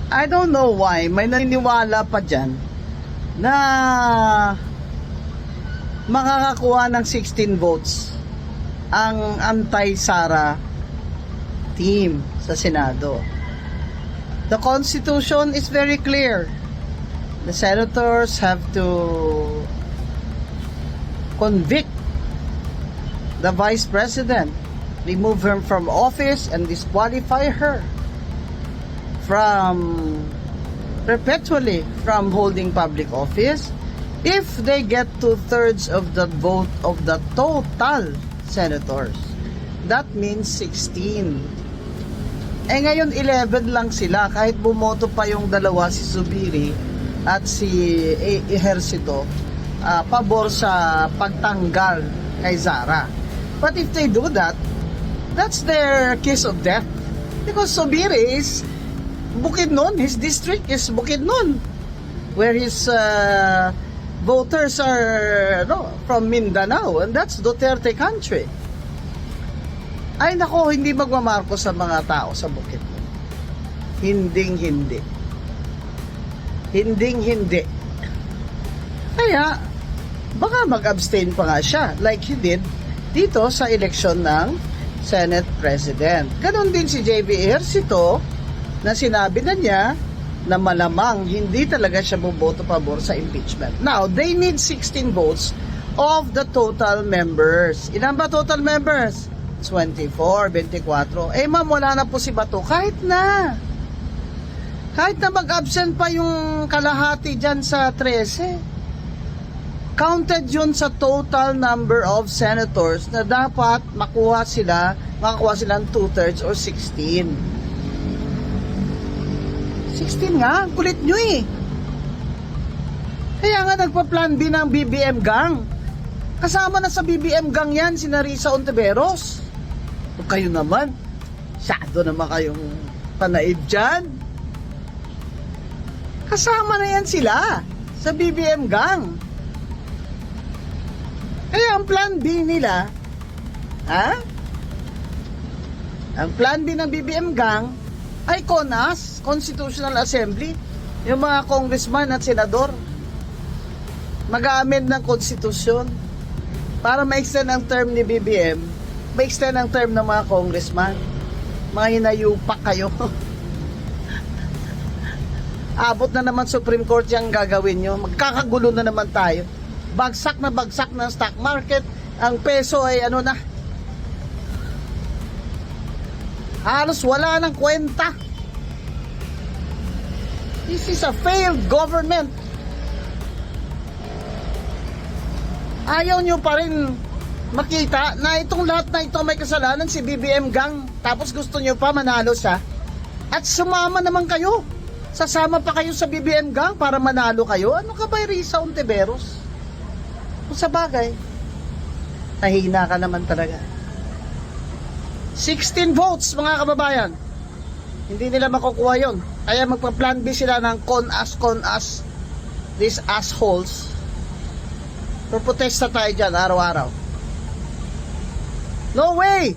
I don't know why may naniniwala pa dyan na makakakuha ng 16 votes ang anti-Sara team sa Senado. The Constitution is very clear. The senators have to convict the Vice President, remove her from office, and disqualify her perpetually from holding public office if they get 2/3 of the vote of the total senators. That means 16. Eh ngayon 11 lang sila, kahit bumoto pa yung dalawa, si Zubiri at si Ejercito, pabor sa pagtanggal kay Sara. But if they do that, that's their kiss of death. Because Zubiri is Bukidnon, his district is Bukidnon, where his voters are from Mindanao, and that's Duterte country. Ay nako, hindi magmamarko sa mga tao sa Bukidnon. Hinding-hindi. Hinding-hindi. Kaya, baka mag-abstain pa nga siya, like he did dito sa eleksyon ng Senate President. Ganon din si J.B. Ejercito, na sinabi na niya na malamang hindi talaga siya boboto pabor sa impeachment. Now, they need 16 votes of the total members. Ilan ba total members? 24, 24. Eh ma'am, wala na po si Bato. Kahit na mag-absent pa yung kalahati dyan sa 13. Counted yun sa total number of senators na dapat makakuha silang 2/3 or 16. 16 nga, kulit nyo eh. Kaya nga nagpa-plan B ng BBM gang. Kasama na sa BBM gang yan, si Narisa Ontiveros. O kayo naman, masyado naman kayong panaib dyan. Kasama na yan sila sa BBM gang. Kaya ang plan B nila, ang plan B ng BBM gang ay CONAS, Constitutional Assembly, yung mga congressman at senador mag-a-amend ng konstitusyon para ma-extend ang term ni BBM, ma-extend ang term ng mga congressman. Mga hinayupak kayo. Abot na naman Supreme Court yung gagawin nyo, magkakagulo na naman tayo. Bagsak ng stock market, ang peso ay halos wala ng kwenta. This is a failed government. Ayaw nyo pa rin makita na itong lahat na ito may kasalanan si BBM gang. Tapos gusto nyo pa manalo siya. At sumama naman kayo. Sasama pa kayo sa BBM gang para manalo kayo. Ano ka ba, Risa Ontiveros? Kung sa bagay, nahina ka naman talaga. 16 votes mga kababayan. Hindi nila makukuha yun. Kaya magpa-plan B sila ng CONAS, these assholes. Protesta tayo dyan araw-araw. No way!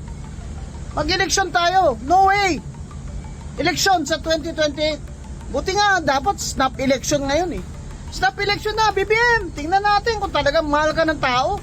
Mag-eleksyon tayo. No way! Eleksyon sa 2028. Buti nga, dapat snap election ngayon eh. Snap election na, BBM. Tingnan natin kung talagang mahal ka ng tao.